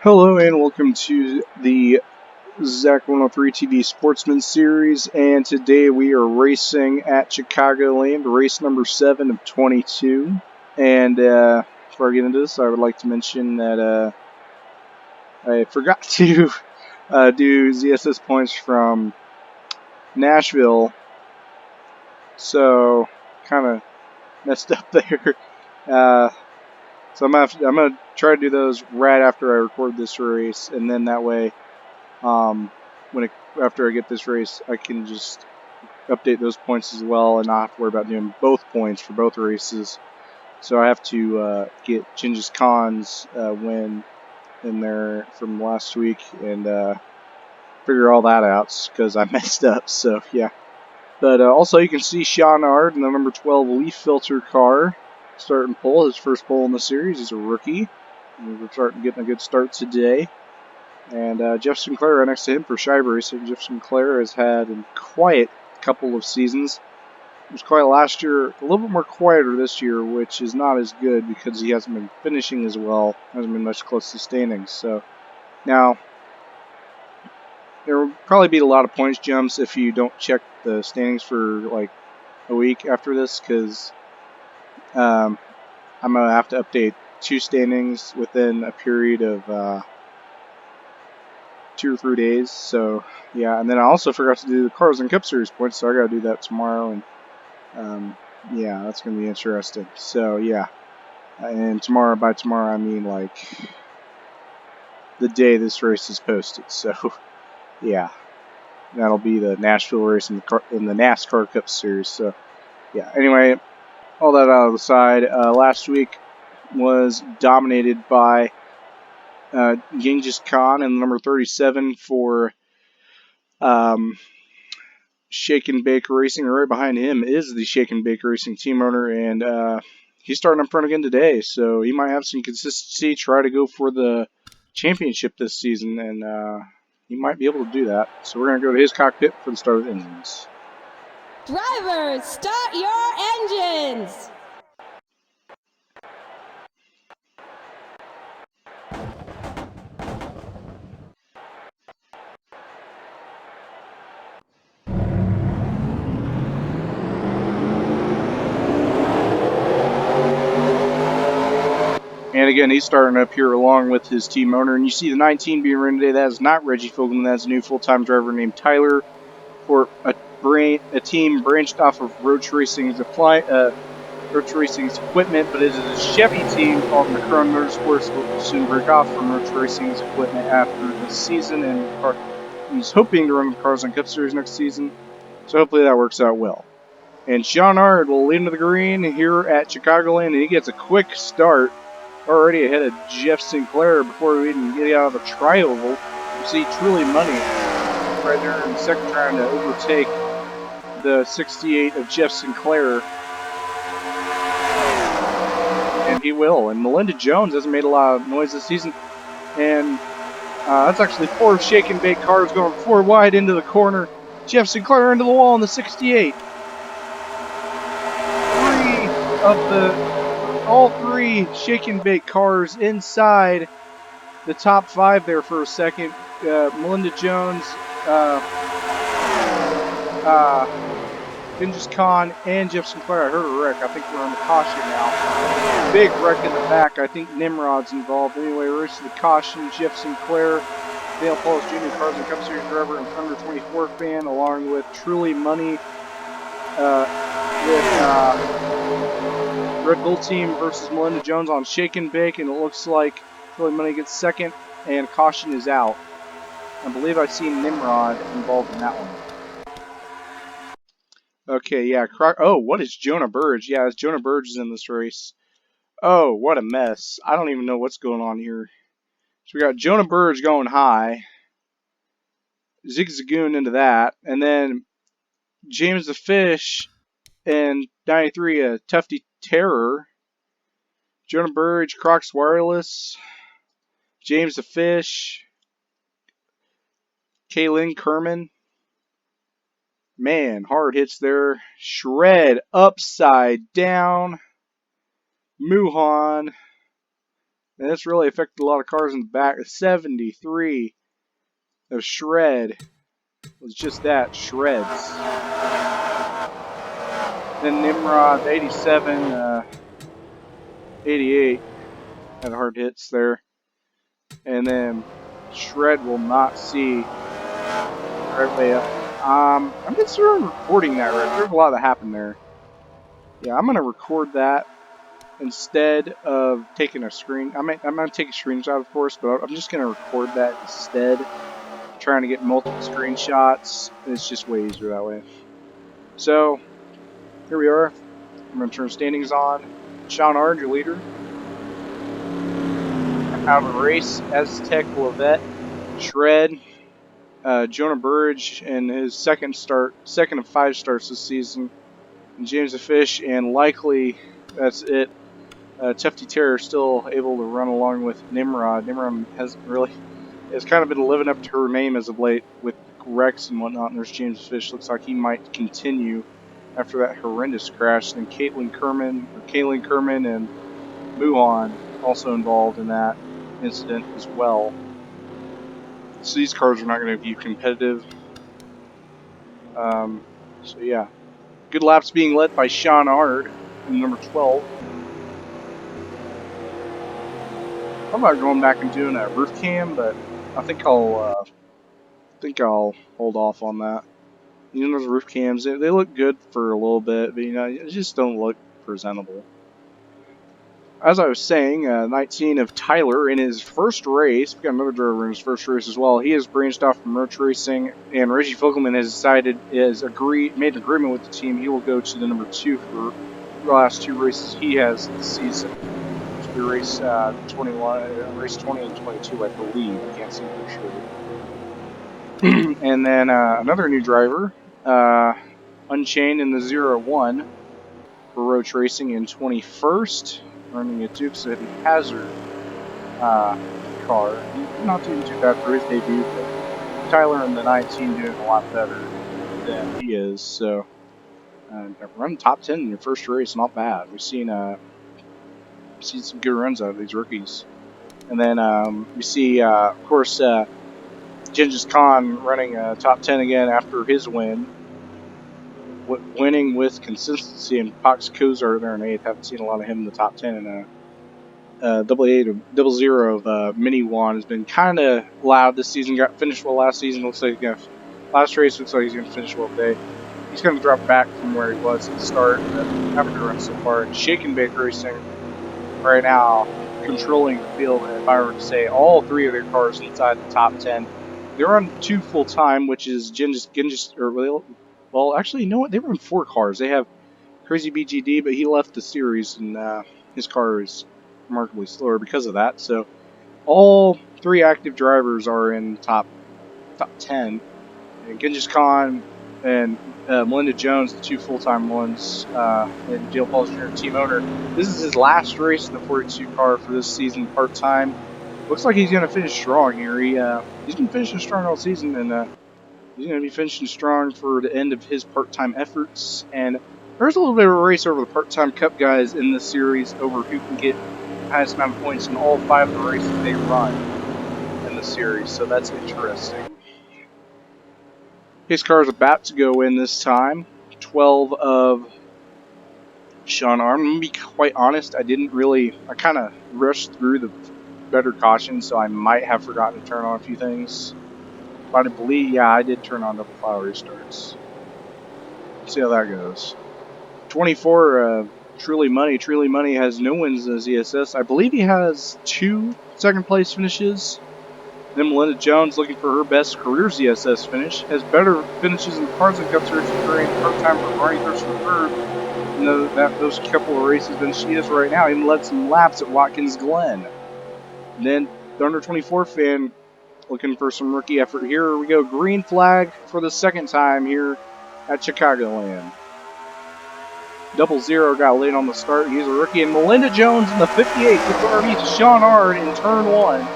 Hello and welcome to the Zach 103 TV Sportsman Series, and today we are racing at Chicagoland, race number 7 of 22. And before I get into this, I would like to mention that I forgot to do ZSS points from Nashville, so kind of messed up there. Uh, so I'm gonna try to do those right after I record this race, and then that way. When after I get this race, I can just update those points as well and not have to worry about doing both points for both races. So I have to get Gingis Khan's win in there from last week and figure all that out because I messed up. So yeah. But also you can see Sean Ard in the number 12 leaf filter car starting pole, his first pole in the series. He's a rookie. We're starting getting a good start today. And Jeff Sinclair right next to him for Shiver Racing. Jeff Sinclair has had a quiet couple of seasons. It was quiet last year, a little bit more quieter this year, which is not as good because he hasn't been finishing as well, hasn't been much close to standings. So now there will probably be a lot of points jumps if you don't check the standings for like a week after this, because um, I'm gonna have to update two standings within a period of 2 or 3 days. So yeah, and then I also forgot to do the Cars and Cup Series points, so I gotta do that tomorrow, and yeah, that's gonna be interesting. So yeah, and tomorrow, by tomorrow I mean like the day this race is posted. So yeah, that'll be the Nashville race in the NASCAR Cup Series. So yeah, anyway, all that out of the side. Last week was dominated by Genghis Khan and number 37 for um, Shake and Bake Racing. Right behind him is the Shake and Bake Racing team owner, and he's starting up front again today, so he might have some consistency, try to go for the championship this season, and he might be able to do that. So we're going to go to his cockpit for the start of the engines. Drivers, start your engines! And again, he's starting up here along with his team owner. And you see the 19 being ridden today. That is not Reggie Fogelman. That's a new full-time driver named Tyler for a team branched off of Roach Racing's equipment, but it is a Chevy team called McCrone Motorsports that will soon break off from Roach Racing's equipment after this season. And he's hoping to run the Cars and Cup Series next season. So hopefully that works out well. And Sean Ard will lead into the green here at Chicagoland, and he gets a quick start. Already ahead of Jeff Sinclair before we even get out of the tri-oval. You see Truly Money right there in second, trying to overtake the 68 of Jeff Sinclair. And he will. And Melinda Jones hasn't made a lot of noise this season. And that's actually 4 Shake and Bake cars going 4 wide into the corner. Jeff Sinclair into the wall in the 68. All three Shake and Bake cars inside the top 5 there for a second. Melinda Jones, Genghis Khan, and Jeff Sinclair. I heard a wreck. I think we're on the caution now. Big wreck in the back. I think Nimrod's involved. Anyway, race to the caution. Jeff Sinclair, Dale Paul's Jr. Cars and Cup Series driver and Thunder 24 fan, along with Truly Money with Red Bull team versus Melinda Jones on Shake and Bake, and it looks like Truly Money gets second, and caution is out. I believe I've seen Nimrod involved in that one. Okay, yeah. Oh, what is Jonah Burge? Yeah, Jonah Burge is in this race. Oh, what a mess. I don't even know what's going on here. So we got Jonah Burge going high. Zig Zagoon into that. And then James the Fish and 93, Tufty Terror. Jonah Burge, Crocs Wireless. James the Fish. Kaylin Kerman. Man, hard hits there. Shred upside down. Muhan. And this really affected a lot of cars in the back. The 73 of Shred was just that, shreds. Then Nimrod, 87, 88 had hard hits there. And then Shred will not see right way up. I'm considering recording that right. There's a lot that happened there. Yeah, I'm gonna record that instead of taking a screen. I'm gonna take a screenshot, of course, but I'm just gonna record that instead. I'm trying to get multiple screenshots. It's just way easier that way. So here we are. I'm gonna turn standings on. Sean Ard, your leader. Out of the race, Aztec Levette, Shred, Jonah Burridge in his second of 5 starts this season, and James the Fish, and likely that's it. Tufty Terror still able to run along with Nimrod. Nimrod has kind of been living up to her name as of late with wrecks and whatnot. And there's James the Fish. Looks like he might continue after that horrendous crash. Then Caitlin Kerman and Muhan also involved in that incident as well. So these cars are not going to be competitive. So yeah, good laps being led by Sean Ard in number 12. I'm not going back and doing a roof cam, but I think I'll hold off on that. You know, those roof cams, they look good for a little bit, but you know, they just don't look presentable. As I was saying, 19 of Tyler in his first race. We got another driver in his first race as well. He has branched off from roach racing, and Reggie Fogelman made an agreement with the team. He will go to the number 2 for the last 2 races he has this season. Which will be race 20 and 22, I believe. I can't see for sure. And then another new driver, Unchained in the 0-1 for roach racing in 21st. Running a Dukes of Hazzard car. He's not doing too bad for his debut, but Tyler in the 19 doing a lot better than he is. So, run top 10 in your first race, not bad. We've seen some good runs out of these rookies. And then we see, of course, Genghis Khan running top 10 again after his win. Winning with consistency, and Pox Kozar there in 8th. Haven't seen a lot of him in the top 10. And 000 of Mini Juan has been kind of loud this season. Got finished well last season. Looks like last race looks like he's going to finish well today. He's going to drop back from where he was at the start, but having to run so far. And Shake and Bake Racing right now controlling the field. And if I were to say all 3 of their cars inside the top 10, they're on 2 full time, which is well, actually, you know what? They run 4 cars. They have Crazy BGD, but he left the series, and his car is remarkably slower because of that. So all 3 active drivers are in top 10. And Genghis Khan and Melinda Jones, the 2 full-time ones, and Dale Paul's Jr. team owner. This is his last race in the 42 car for this season, part-time. Looks like he's going to finish strong here. He's been finishing strong all season, and he's going to be finishing strong for the end of his part-time efforts. And there's a little bit of a race over the part-time cup guys in this series over who can get the highest amount of points in all 5 of the races they run in the series. So that's interesting. His car is about to go in this time. 12 of Sean Arm. I'm going to be quite honest, I kind of rushed through the better caution, so I might have forgotten to turn on a few things. But I believe, yeah, I did turn on double file restarts. Let's see how that goes. 24, Truly Money. Truly Money has no wins in the ZSS. I believe he has 2 second place finishes. Then Melinda Jones, looking for her best career ZSS finish, has better finishes in the Tarzan Cup Series during part-time for Barney Thurston III. Those couple of races than she is right now. Even led some laps at Watkins Glen. And then the under 24 fan looking for some rookie effort. Here we go. Green flag for the second time here at Chigacoland. 00 got late on the start. He's a rookie. And Melinda Jones in the 58 gets RB to Sean Ard in turn 1.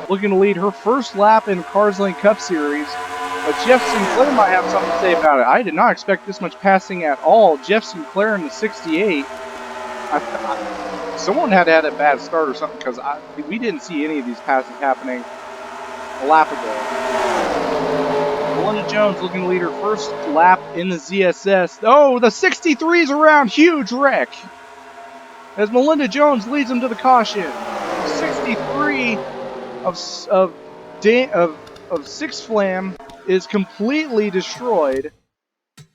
Looking to lead her first lap in Cars Lane Cup Series. But Jeff Sinclair might have something to say about it. I did not expect this much passing at all. Jeff Sinclair in the 68. someone had a bad start or something, because we didn't see any of these passes happening a lap ago. Melinda Jones looking to lead her first lap in the ZSS. Oh, the 63's around, huge wreck. As Melinda Jones leads them to the caution. 63 of Six Flam is completely destroyed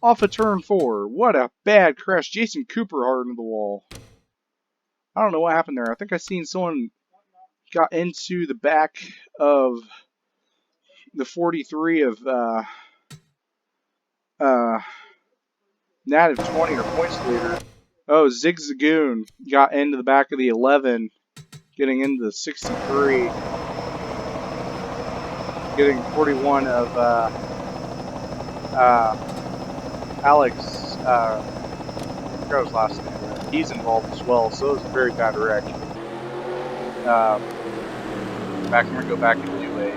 off of turn 4. What a bad crash. Jason Cooper hard into the wall. I don't know what happened there. I think I seen someone got into the back of the 43 of Native 20 or points leader. Oh, Zig Zagoon got into the back of the 11, getting into the 63, getting 41 of Alex. I forgot his last name. He's involved as well, so it was a very bad wreck. I'm gonna go back and do a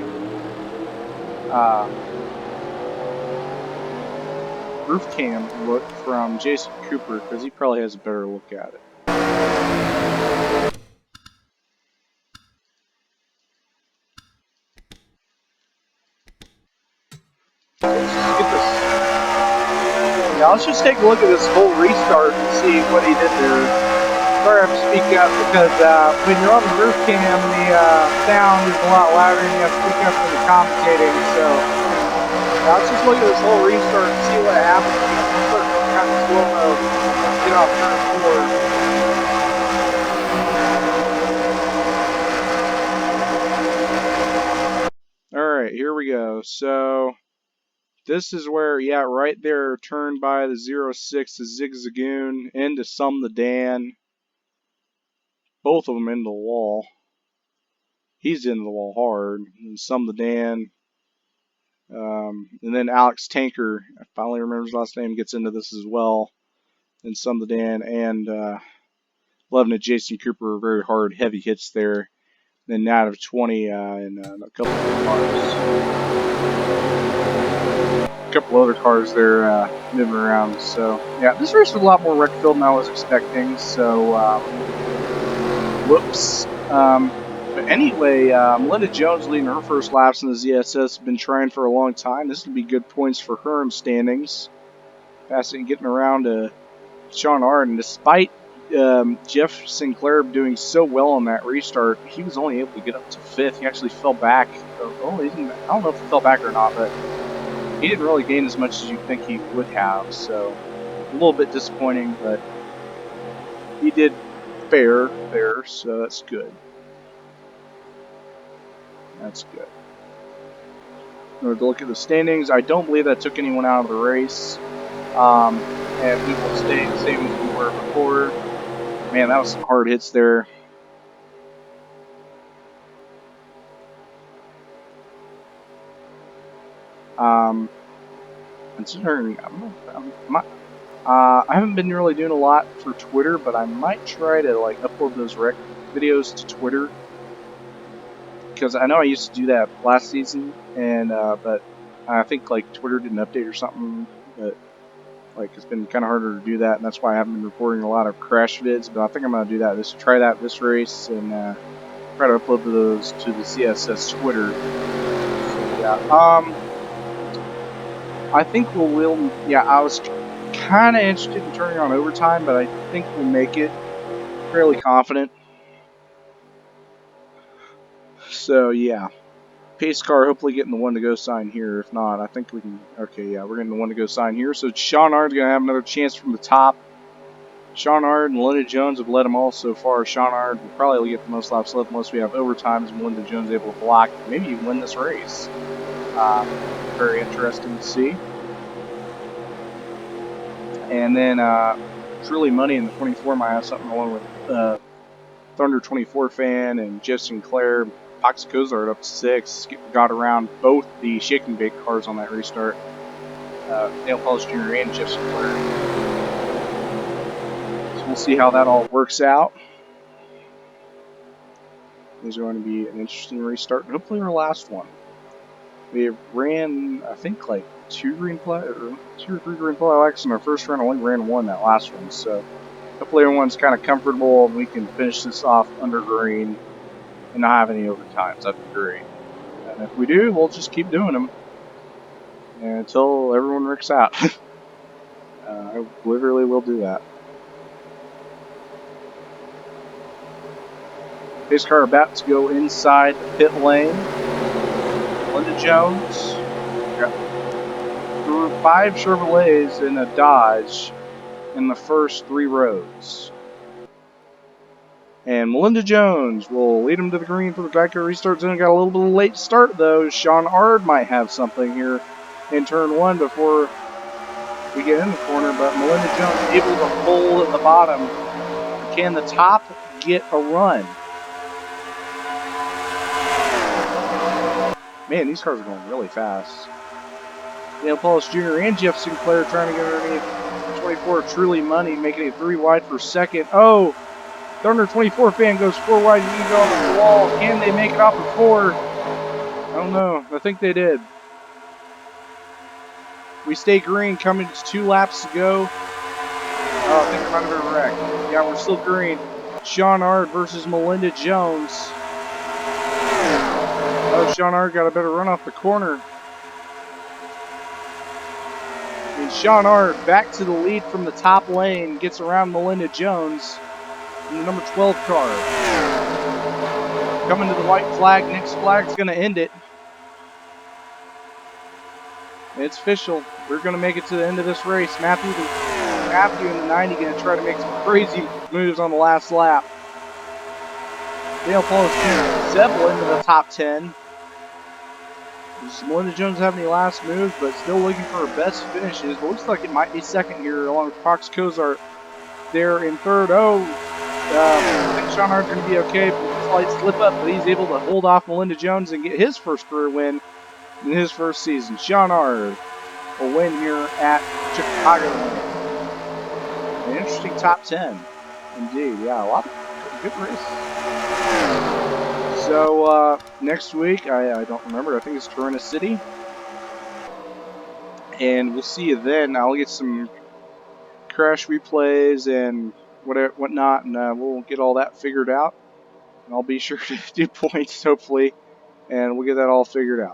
roof cam look from Jason Cooper, because he probably has a better look at it. Let's just take a look at this whole restart and see what he did there. Sorry I have to speak up, because when you're on the roof cam, the sound is a lot louder and you have to speak up for the commentating. So let's just look at this whole restart and see what happens. Start kind of slow mode. Get off turn 4. Alright, here we go. So this is where, yeah, right there, turned by the 06 to Zig Zagoon, into Some the Dan. Both of them into the wall. He's into the wall hard. And Some the Dan. And then Alex Tanker, I finally remember his last name, gets into this as well. And Some the Dan and 11 to Jason Cooper, very hard, heavy hits there. Then Native 20 and a couple of cars. A couple other cars there moving around. So yeah, this race was a lot more wreck filled than I was expecting. So whoops. But anyway, Melinda Jones leading her first laps in the ZSS. Has been trying for a long time. This will be good points for her in standings. Passing, getting around to Sean Arden. Despite Jeff Sinclair doing so well on that restart, he was only able to get up to 5th. He actually fell back. Oh, I don't know if he fell back or not, but he didn't really gain as much as you think he would have. So a little bit disappointing, but he did fair there, so that's good. That's good. We're going to look at the standings. I don't believe that took anyone out of the race. And we will stay the same as we were before. Man, that was some hard hits there. Considering I haven't been really doing a lot for Twitter, but I might try to like upload those rec videos to Twitter, because I know I used to do that last season, and but I think like Twitter did an update or something, but like it's been kind of harder to do that, and that's why I haven't been reporting a lot of crash vids. But I think I'm gonna do that. Try that this race, and try to upload those to the CSS Twitter. So, yeah. I think we'll. Yeah, I was kind of interested in turning on overtime, but I think we'll make it. Fairly confident. So yeah, pace car hopefully getting the one to go sign here. If not, I think we can. Okay, yeah, we're getting the one to go sign here. So Sean Ard's gonna have another chance from the top. Sean Ard and Melinda Jones have led them all so far. Sean Ard will probably get the most laps left unless we have overtime. As Melinda Jones able to block, maybe even win this race. Very interesting to see. And then Truly Money in the 24 might have something along with Thunder 24 fan and Jeff Sinclair. Pox Kozart up to 6. Got around both the Shake and Bake cars on that restart. Dale Pauls Jr. and Jeff Sinclair. So we'll see how that all works out. This is going to be an interesting restart, and hopefully our last one. We ran, I think, like 2 or 3 green flags in our first run. I only ran 1 that last one, so Hopefully everyone's kind of comfortable and we can finish this off under green and not have any overtimes. That'd be great. And if we do, we'll just keep doing them until everyone wrecks out. I literally will do that. Pace car about to go inside the pit lane. Linda Jones. There were 5 Chevrolets and a Dodge in the first 3 rows. And Melinda Jones will lead him to the green for the Geico restart zone. Got a little bit of a late start though. Sean Ard might have something here in turn 1 before we get in the corner, but Melinda Jones able to hold at the bottom. Can the top get a run? Man, these cars are going really fast. Dale Paulus Jr. and Jeff Sinclair trying to get underneath 24 Truly Money, making it 3 wide for second. Oh, Thunder 24 fan goes 4 wide. You can go on the wall. Can they make it off of 4? I don't know. I think they did. We stay green, coming to 2 laps to go. Oh, I think there might have been a wreck. Yeah, we're still green. Sean Ard versus Melinda Jones. Oh, Sean Ard got a better run off the corner. And Sean Ard back to the lead from the top lane, gets around Melinda Jones in the number 12 car. Coming to the white flag. Next flag's going to end it. It's official. We're going to make it to the end of this race. Matthew in the 90 going to try to make some crazy moves on the last lap. Dale Paulus Jr. Zebel into the top 10. Does Melinda Jones have any last moves, but still looking for her best finishes. But looks like it might be second here, along with Cox Cozart there in third. Oh, I think Sean Ard's going to be okay. Slight slip up, but he's able to hold off Melinda Jones and get his first career win in his first season. Sean Ard will win here at Chigacoland. An interesting top 10, indeed. Yeah, a lot of good races. So next week, I don't remember. I think it's Toronto City, and we'll see you then. I'll get some crash replays and whatnot, and we'll get all that figured out. And I'll be sure to do points, hopefully, and we'll get that all figured out.